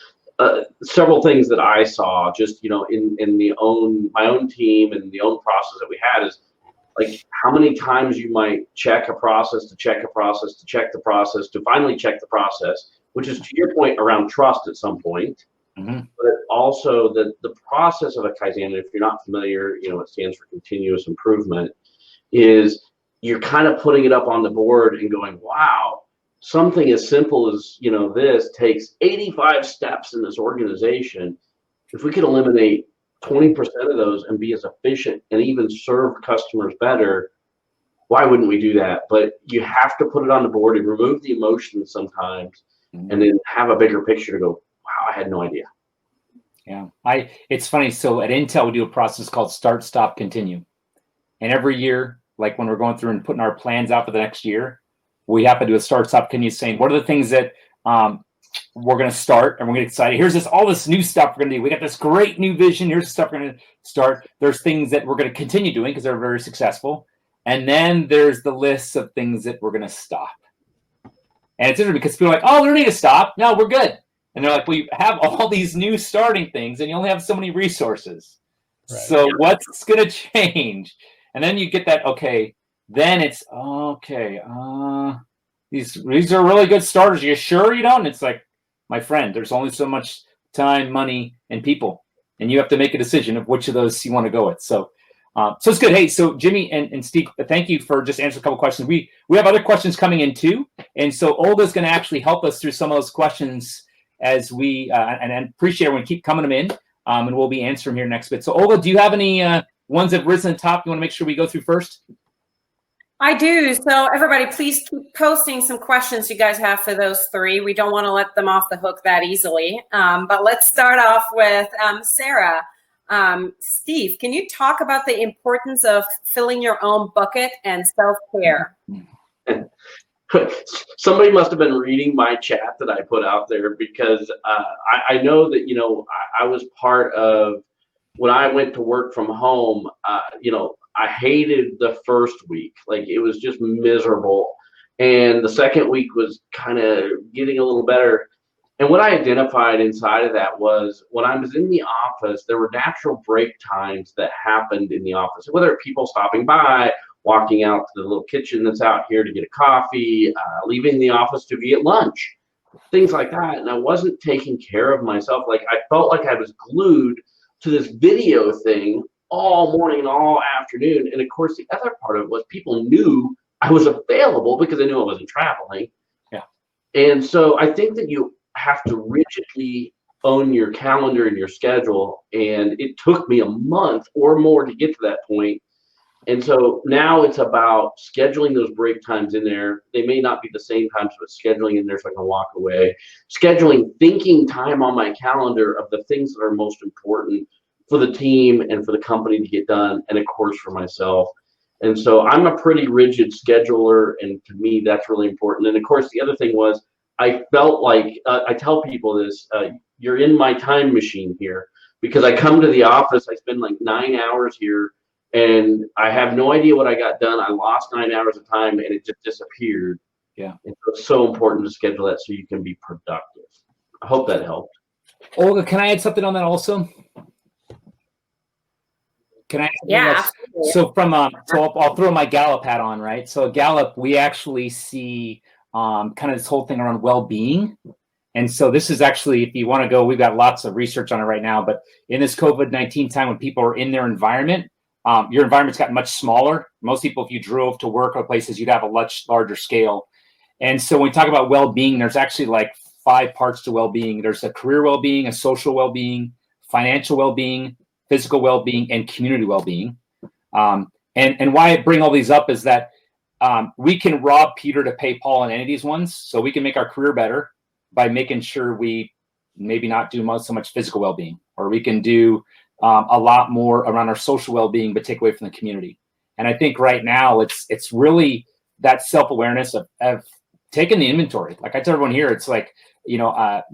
several things that I saw just, in my own team and the own process that we had is like how many times you might check a process to check a process to check the process to finally check the process, which is, to your point, around trust at some point. But also the process of a Kaizen, if you're not familiar, it stands for continuous improvement, is you're kind of putting it up on the board and going, wow, something as simple as, this takes 85 steps in this organization. If we could eliminate 20% of those and be as efficient and even serve customers better, why wouldn't we do that? But you have to put it on the board and remove the emotions sometimes, and then have a bigger picture to go, wow, I had no idea. Yeah, it's funny. So at Intel, we do a process called start, stop, continue. And every year, like when we're going through and putting our plans out for the next year, we have to do a start, stop, continue, saying, what are the things that we're going to start and we're going to get excited. Here's all this new stuff we're going to do. We got this great new vision. Here's the stuff we're going to start. There's things that we're going to continue doing because they're very successful. And then there's the list of things that we're going to stop. And it's interesting because people are like, oh, we don't need to stop. No, we're good. And they're like, we have all these new starting things and you only have so many resources. Right. So what's going to change? And then you get that, okay, then it's, okay, these are really good starters. Are you sure you don't? And it's like, my friend, there's only so much time, money, and people. And you have to make a decision of which of those you want to go with. So it's good. Hey, so Jimmy and Steve, thank you for just answering a couple questions. We have other questions coming in too. And so Olga's going to actually help us through some of those questions as we, and appreciate everyone keep coming them in, and we'll be answering here next bit. So Olga, do you have any ones that have risen to the top you want to make sure we go through first? I do. So everybody, please keep posting some questions you guys have for those three. We don't want to let them off the hook that easily. But let's start off with Sarah. Steve, can you talk about the importance of filling your own bucket and self-care? Somebody must have been reading my chat that I put out there because I know that, I was part of when I went to work from home, I hated the first week. Like, it was just miserable. And the second week was kind of getting a little better. And what I identified inside of that was when I was in the office, there were natural break times that happened in the office, whether people stopping by, walking out to the little kitchen that's out here to get a coffee, leaving the office to be at lunch, things like that. And I wasn't taking care of myself. Like, I felt like I was glued to this video thing all morning and all afternoon. And of course, the other part of it was people knew I was available because they knew I wasn't traveling. Yeah. And so I think that you have to rigidly own your calendar and your schedule. And it took me a month or more to get to that point. And so now it's about scheduling those break times in there. They may not be the same times, but scheduling in there so I can walk away. Scheduling thinking time on my calendar of the things that are most important for the team and for the company to get done, and of course for myself. And so I'm a pretty rigid scheduler, and to me that's really important. And of course the other thing was I felt like I tell people this, you're in my time machine here, because I come to the office, I spend like 9 hours here, and I have no idea what I got done. I lost 9 hours of time and it just disappeared. Yeah. And so it's so important to schedule that so you can be productive. I hope that helped. Olga, can I add something on that also? Can I? Yeah. So I'll throw my Gallup hat on, right? So Gallup, we actually see kind of this whole thing around well-being. And so this is actually, if you want to go, we've got lots of research on it right now, but in this COVID-19 time when people are in their environment, your environment's gotten much smaller. Most people, if you drove to work or places, you'd have a much larger scale. And so when we talk about well-being, there's actually like 5 parts to well-being. There's a career well-being, a social well-being, financial well-being, physical well-being, and community well-being. And why I bring all these up is that we can rob Peter to pay Paul on any of these ones. So we can make our career better by making sure we maybe not do so much physical well-being, or we can do a lot more around our social well-being, but take away from the community. And I think right now it's really that self-awareness of taking the inventory. Like I tell everyone here, it's like,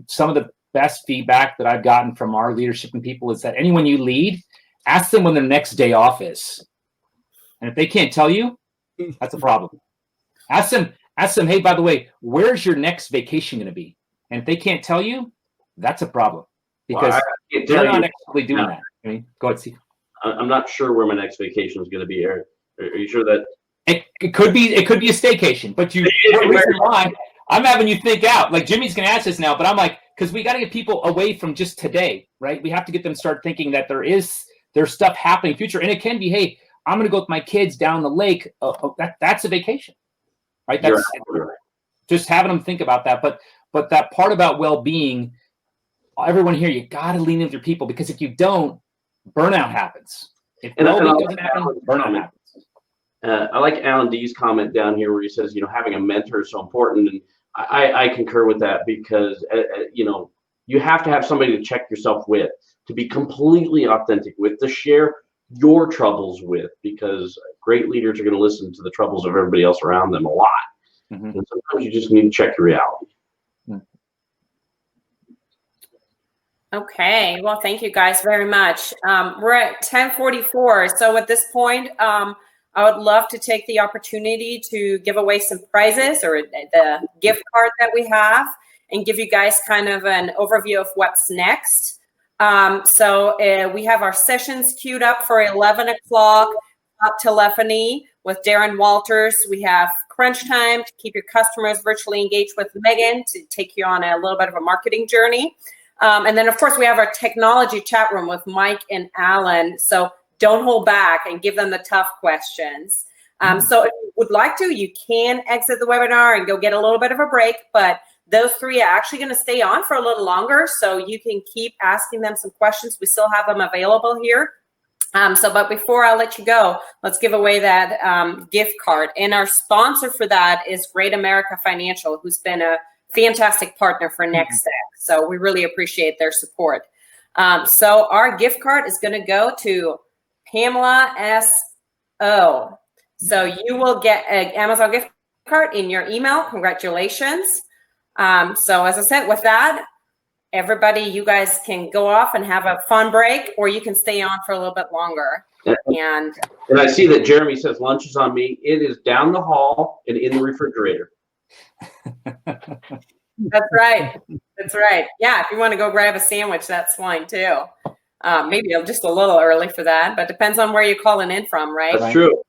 some of the best feedback that I've gotten from our leadership and people is that anyone you lead, ask them when their next day off is. And if they can't tell you, that's a problem. Ask them, hey, by the way, where's your next vacation going to be? And if they can't tell you, that's a problem, because they're not actually doing that. I mean, go ahead, Steve. I'm not sure where my next vacation is going to be, Eric. Are you sure that it could be a staycation? But the reason why I'm having you think out, like Jimmy's going to ask this now, but I'm like, because we got to get people away from just today, right? We have to get them start thinking that there's stuff happening in the future, and it can be, hey, I'm going to go with my kids down the lake. That's a vacation, right? That's just having them think about that. But that part about well-being, everyone here, you got to lean into your people, because if you don't, burnout happens. If well-being doesn't happen, burnout happens. I like Alan D's comment down here where he says, having a mentor is so important. And I concur with that, because, you have to have somebody to check yourself with, to be completely authentic with, to share your troubles with, because great leaders are going to listen to the troubles of everybody else around them a lot. Mm-hmm. And sometimes you just need to check your reality. Okay, well, thank you guys very much. We're at 10:44, so at this point, I would love to take the opportunity to give away some prizes or the gift card that we have and give you guys kind of an overview of what's next. So we have our sessions queued up for 11 o'clock, up telephony with Darren Walters. We have crunch time to keep your customers virtually engaged with Megan to take you on a little bit of a marketing journey. And then, of course, we have our technology chat room with Mike and Alan. So don't hold back and give them the tough questions. So if you would like to, you can exit the webinar and go get a little bit of a break. But those three are actually going to stay on for a little longer. So you can keep asking them some questions. We still have them available here. But before I let you go, let's give away that gift card. And our sponsor for that is Great America Financial, who's been a fantastic partner for Nex-Tech. So we really appreciate their support. So our gift card is going to go to Pamela S.O. So you will get an Amazon gift card in your email. Congratulations. So as I said, with that, everybody, you guys can go off and have a fun break, or you can stay on for a little bit longer. And I see that Jeremy says lunch is on me. It is down the hall and in the refrigerator. That's right. That's right. Yeah, if you want to go grab a sandwich, that's fine too. Maybe just a little early for that, but depends on where you're calling in from, right? That's true.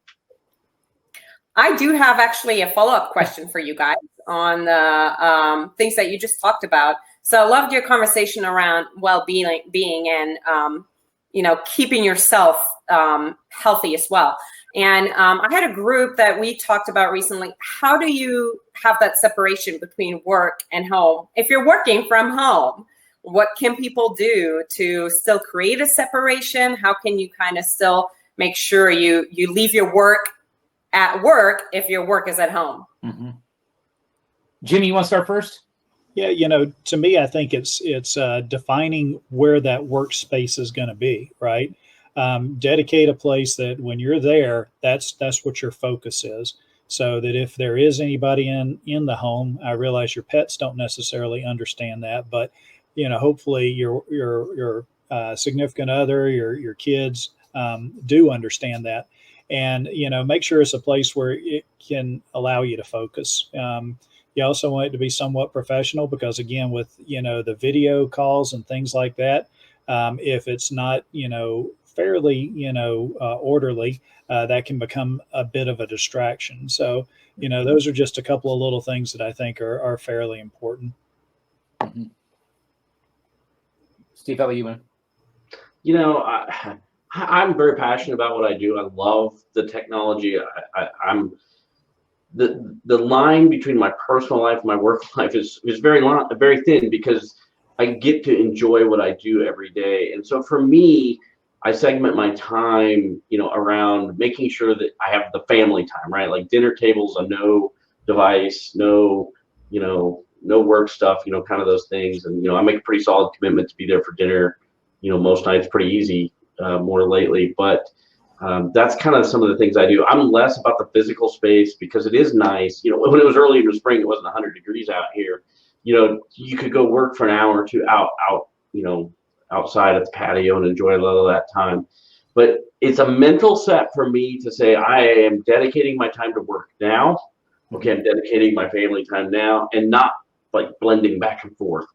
I do have actually a follow-up question for you guys on the things that you just talked about. So I loved your conversation around well-being and keeping yourself healthy as well. And I had a group that we talked about recently. How do you have that separation between work and home? If you're working from home, what can people do to still create a separation? How can you kind of still make sure you leave your work at work if your work is at home? Mm-hmm. Jimmy, you want to start first? Yeah, to me, I think it's defining where that workspace is going to be, right? Dedicate a place that when you're there, that's what your focus is. So that if there is anybody in the home, I realize your pets don't necessarily understand that, but hopefully your significant other, your kids do understand that, and make sure it's a place where it can allow you to focus. You also want it to be somewhat professional because, again, with the video calls and things like that, if it's not fairly orderly, that can become a bit of a distraction. So those are just a couple of little things that I think are fairly important. Mm-hmm. Steve, how about you, man? I'm very passionate about what I do. I love the technology. I'm the line between my personal life and my work life is very thin because I get to enjoy what I do every day. And so for me, I segment my time, around making sure that I have the family time, right? Like dinner tables, no device, no work stuff, kind of those things. And, I make a pretty solid commitment to be there for dinner, most nights pretty easy, more lately, but that's kind of some of the things I do. I'm less about the physical space because it is nice. When it was early in the spring, it wasn't 100 degrees out here. You could go work for an hour or two outside at the patio and enjoy a little of that time. But it's a mental set for me to say, I am dedicating my time to work now. Okay, I'm dedicating my family time now, and not like blending back and forth.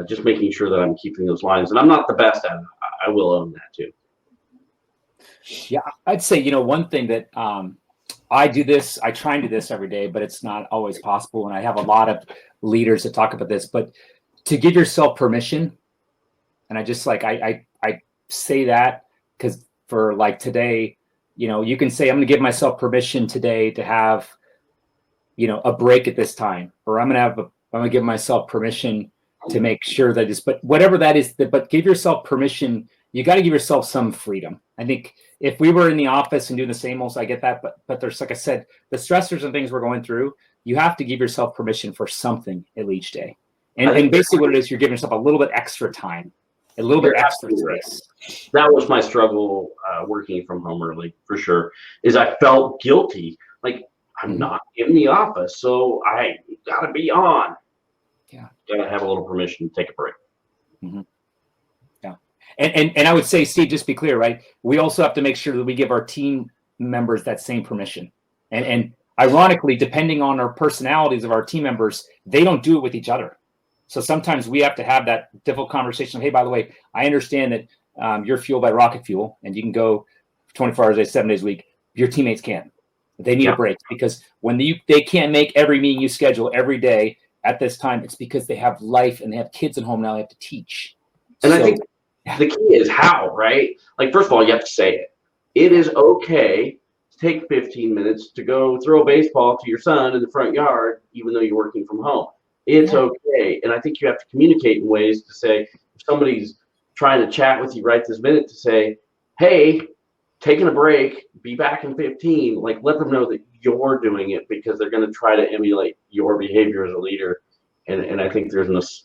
Just making sure that I'm keeping those lines. And I'm not the best at it. I will own that too. Yeah, I'd say, one thing that I try and do this every day, but it's not always possible. And I have a lot of leaders that talk about this, but to give yourself permission. And I just I say that because for like today, you can say, I'm going to give myself permission today to have, a break at this time, or I'm going to give myself permission to make sure that but whatever that is, but give yourself permission. You got to give yourself some freedom. I think if we were in the office and doing the same old, I get that, but there's, like I said, the stressors and things we're going through, you have to give yourself permission for something each day. And basically what it is, you're giving yourself a little bit extra time, a little bit extra space. That was my struggle working from home early, for sure, is I felt guilty. Like, I'm not in the office, so I got to be on. Yeah. Got to have a little permission to take a break. Mm-hmm. And I would say, Steve, just be clear, right? We also have to make sure that we give our team members that same permission. And ironically, depending on our personalities of our team members, they don't do it with each other. So sometimes we have to have that difficult conversation. Hey, by the way, I understand that you're fueled by rocket fuel and you can go 24 hours a day, 7 days a week. Your teammates can't. They need a break, because when they can't make every meeting you schedule every day at this time, it's because they have life and they have kids at home now they have to teach. And I think the key is how, right? Like, first of all, you have to say it. It is okay to take 15 minutes to go throw a baseball to your son in the front yard, even though you're working from home. It's okay. And I think you have to communicate in ways to say, if somebody's trying to chat with you right this minute, to say, hey, taking a break, be back in 15, like, let them know that you're doing it, because they're going to try to emulate your behavior as a leader. And I think there's this,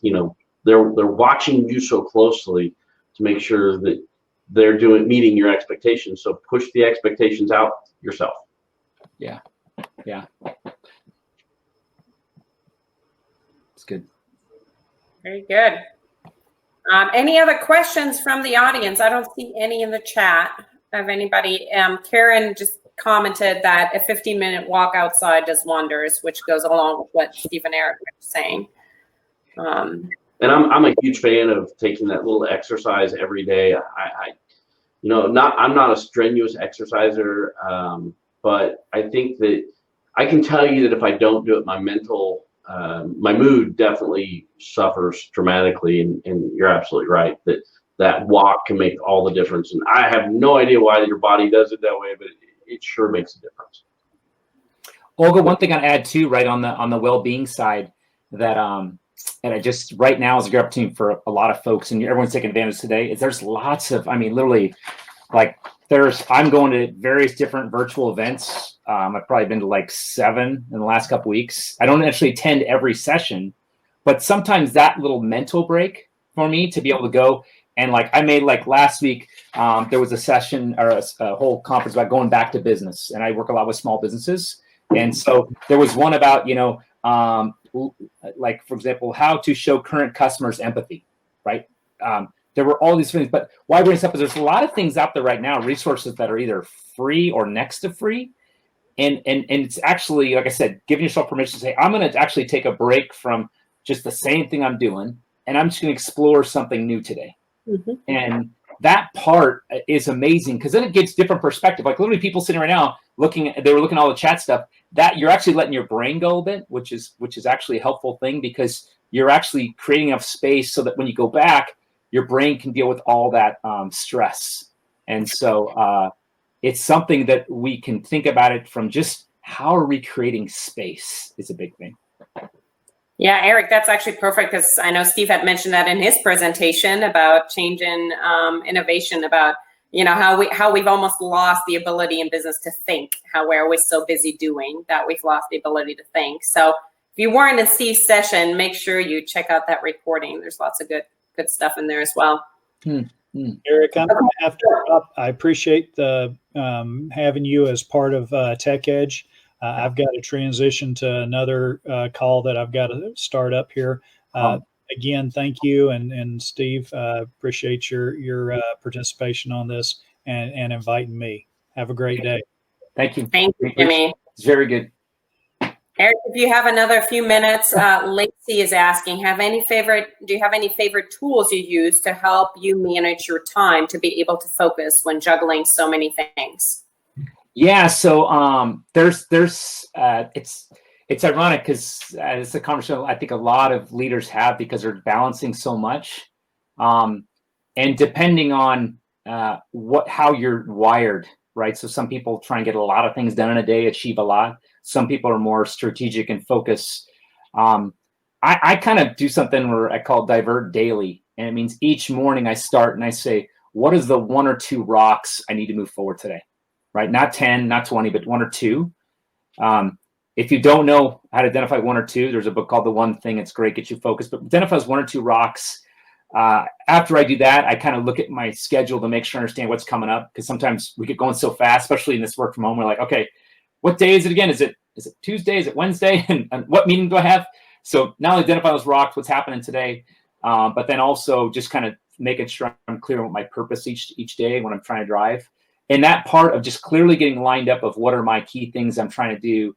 they're watching you so closely to make sure that they're meeting your expectations. So push the expectations out yourself. Yeah. It's good. Very good. Any other questions from the audience? I don't see any in the chat of anybody. Karen just commented that a 15-minute walk outside does wonders, which goes along with what Steve and Eric were saying. And I'm a huge fan of taking that little exercise every day. I'm not a strenuous exerciser, but I think that I can tell you that if I don't do it, my mood definitely suffers dramatically. And you're absolutely right that walk can make all the difference. And I have no idea why your body does it that way, but it sure makes a difference. Olga, one thing I'd add too, right, on the well-being side, that and I just right now is a great opportunity for a lot of folks, and everyone's taking advantage today, is there's lots of, literally, like, I'm going to various different virtual events. I've probably been to like 7 in the last couple weeks. I don't actually attend every session, but sometimes that little mental break for me to be able to go. And like I made, like last week, there was a session or a whole conference about going back to business. And I work a lot with small businesses. And so there was one about, like, for example, how to show current customers empathy, right? There were all these things, but why bring this up is there's a lot of things out there right now, resources that are either free or next to free. And it's actually, like I said, giving yourself permission to say, I'm going to actually take a break from just the same thing I'm doing, and I'm just going to explore something new today. Mm-hmm. And that part is amazing, because then it gives different perspective. Like literally people sitting right now they were looking at all the chat stuff, that you're actually letting your brain go a bit, which is actually a helpful thing, because you're actually creating enough space so that when you go back, your brain can deal with all that stress. And so it's something that we can think about it from just how are we creating space is a big thing. Yeah, Eric, that's actually perfect, because I know Steve had mentioned that in his presentation about change in innovation, about how we've almost lost the ability in business to think, how we're always so busy doing that we've lost the ability to think. So if you weren't in Steve's session, make sure you check out that recording. There's lots of good stuff in there as well. Eric, I'm going to have to wrap up. I appreciate the having you as part of Tech Edge. I've got to transition to another call that I've got to start up here. Again, thank you, and Steve, appreciate your participation on this and inviting me. Have a great day. Thank you. Thank you, Jimmy. It's very good. Eric, if you have another few minutes, Lacey is asking, do you have any favorite tools you use to help you manage your time to be able to focus when juggling so many things? Yeah, so it's ironic, because it's a conversation I think a lot of leaders have, because they're balancing so much, and depending on how you're wired, right? So some people try and get a lot of things done in a day, achieve a lot. Some people are more strategic and focused. I kind of do something where I call divert daily, and it means each morning I start and I say, what is the 1 or 2 rocks I need to move forward today? Right? Not 10, not 20, but 1 or 2. If you don't know how to identify 1 or 2, there's a book called The One Thing. It's great, gets you focused, but identifies 1 or 2 rocks. After I do that, I kind of look at my schedule to make sure I understand what's coming up, because sometimes we get going so fast, especially in this work from home. We're like, okay, what day is it again? Is it Tuesday? Is it Wednesday? And what meeting do I have? So now identify those rocks, what's happening today, but then also just kind of making sure I'm clear on what my purpose each day when I'm trying to drive. And that part of just clearly getting lined up of what are my key things I'm trying to do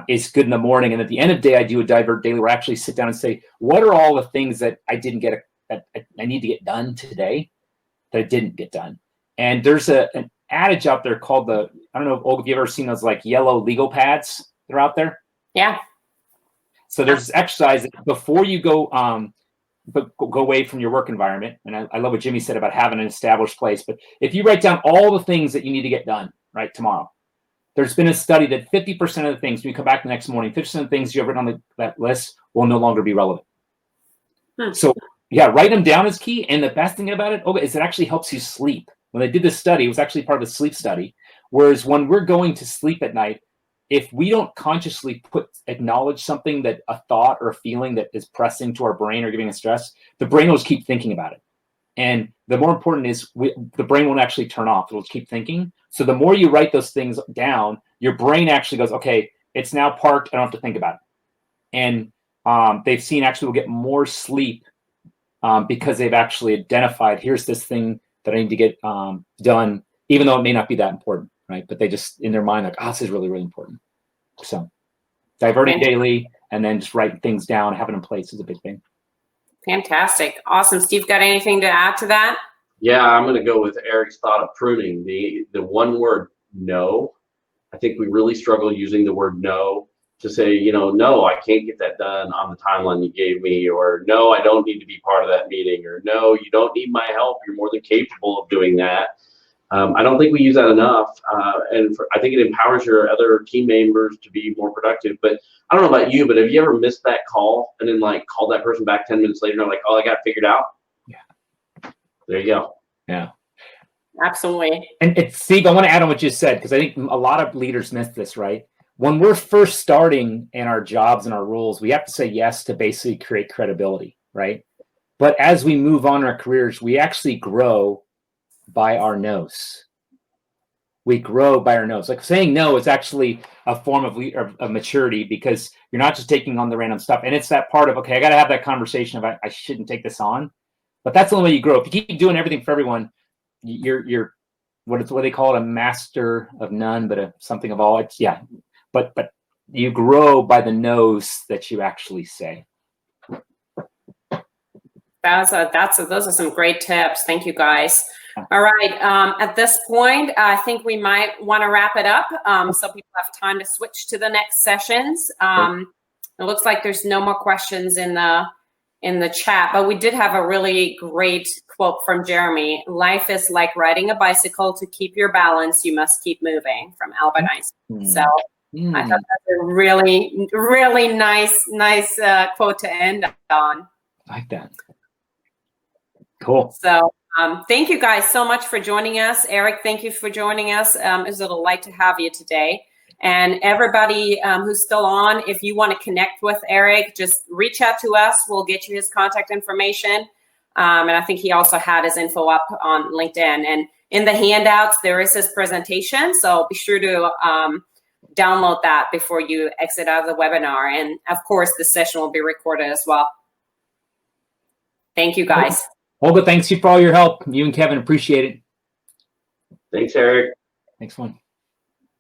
is good in the morning. And at the end of the day, I do a divert daily where I actually sit down and say, what are all the things that I didn't get, that I need to get done today that I didn't get done? And there's an adage out there called I don't know, Olga, if you've ever seen those like yellow legal pads that are out there? Yeah. So there's this exercise that before you go away from your work environment. And I love what Jimmy said about having an established place. But if you write down all the things that you need to get done, right, tomorrow, there's been a study that 50% of the things, when you come back the next morning, 50% of the things you have written on that list will no longer be relevant. So yeah, write them down is key. And the best thing about it, is it actually helps you sleep. When they did this study, it was actually part of a sleep study. Whereas when we're going to sleep at night, if we don't consciously acknowledge something, that a thought or a feeling that is pressing to our brain or giving us stress, the brain will just keep thinking about it. And the more important is the brain won't actually turn off. It'll keep thinking. So the more you write those things down, your brain actually goes, okay, it's now parked. I don't have to think about it. And they've seen actually will get more sleep because they've actually identified, here's this thing that I need to get done, even though it may not be that important, right? But they just, in their mind, like, this is really, really important. So diverting daily and then just writing things down, having in place is a big thing. Fantastic. Awesome. Steve, got anything to add to that? Yeah, I'm going to go with Eric's thought of pruning. The one word, no. I think we really struggle using the word no to say, no, I can't get that done on the timeline you gave me, or no, I don't need to be part of that meeting, or no, you don't need my help. You're more than capable of doing that. I don't think we use that enough, and I think it empowers your other team members to be more productive. But I don't know about you, but have you ever missed that call and then called that person back 10 minutes later and like, I got it figured out? Yeah. There you go. Yeah. Absolutely. And Steve, I want to add on what you said, because I think a lot of leaders miss this, right? When we're first starting in our jobs and our roles, we have to say yes to basically create credibility, right? But as we move on in our careers, we actually grow by our no's. We grow by our no's. Like saying no is actually a form of maturity, because you're not just taking on the random stuff. And it's that part of, okay, I got to have that conversation about I shouldn't take this on. But that's the only way you grow. If you keep doing everything for everyone, you're what they call it, a master of none, but something of all. But you grow by the no's that you actually say. Those are some great tips. Thank you, guys. All right. At this point, I think we might want to wrap it up so people have time to switch to the next sessions. It looks like there's no more questions in the chat, but we did have a really great quote from Jeremy. Life is like riding a bicycle. To keep your balance, you must keep moving, from Albert Einstein. So I thought that's a really, really nice quote to end on. I like that. Cool. So thank you guys so much for joining us. Eric, thank you for joining us. It was a delight to have you today. And everybody who's still on, if you want to connect with Eric, just reach out to us. We'll get you his contact information. And I think he also had his info up on LinkedIn. And in the handouts, there is his presentation. So be sure to download that before you exit out of the webinar. And of course, the session will be recorded as well. Thank you, guys. Olga, thanks you for all your help. You and Kevin, appreciate it. Thanks, Eric. Thanks, one.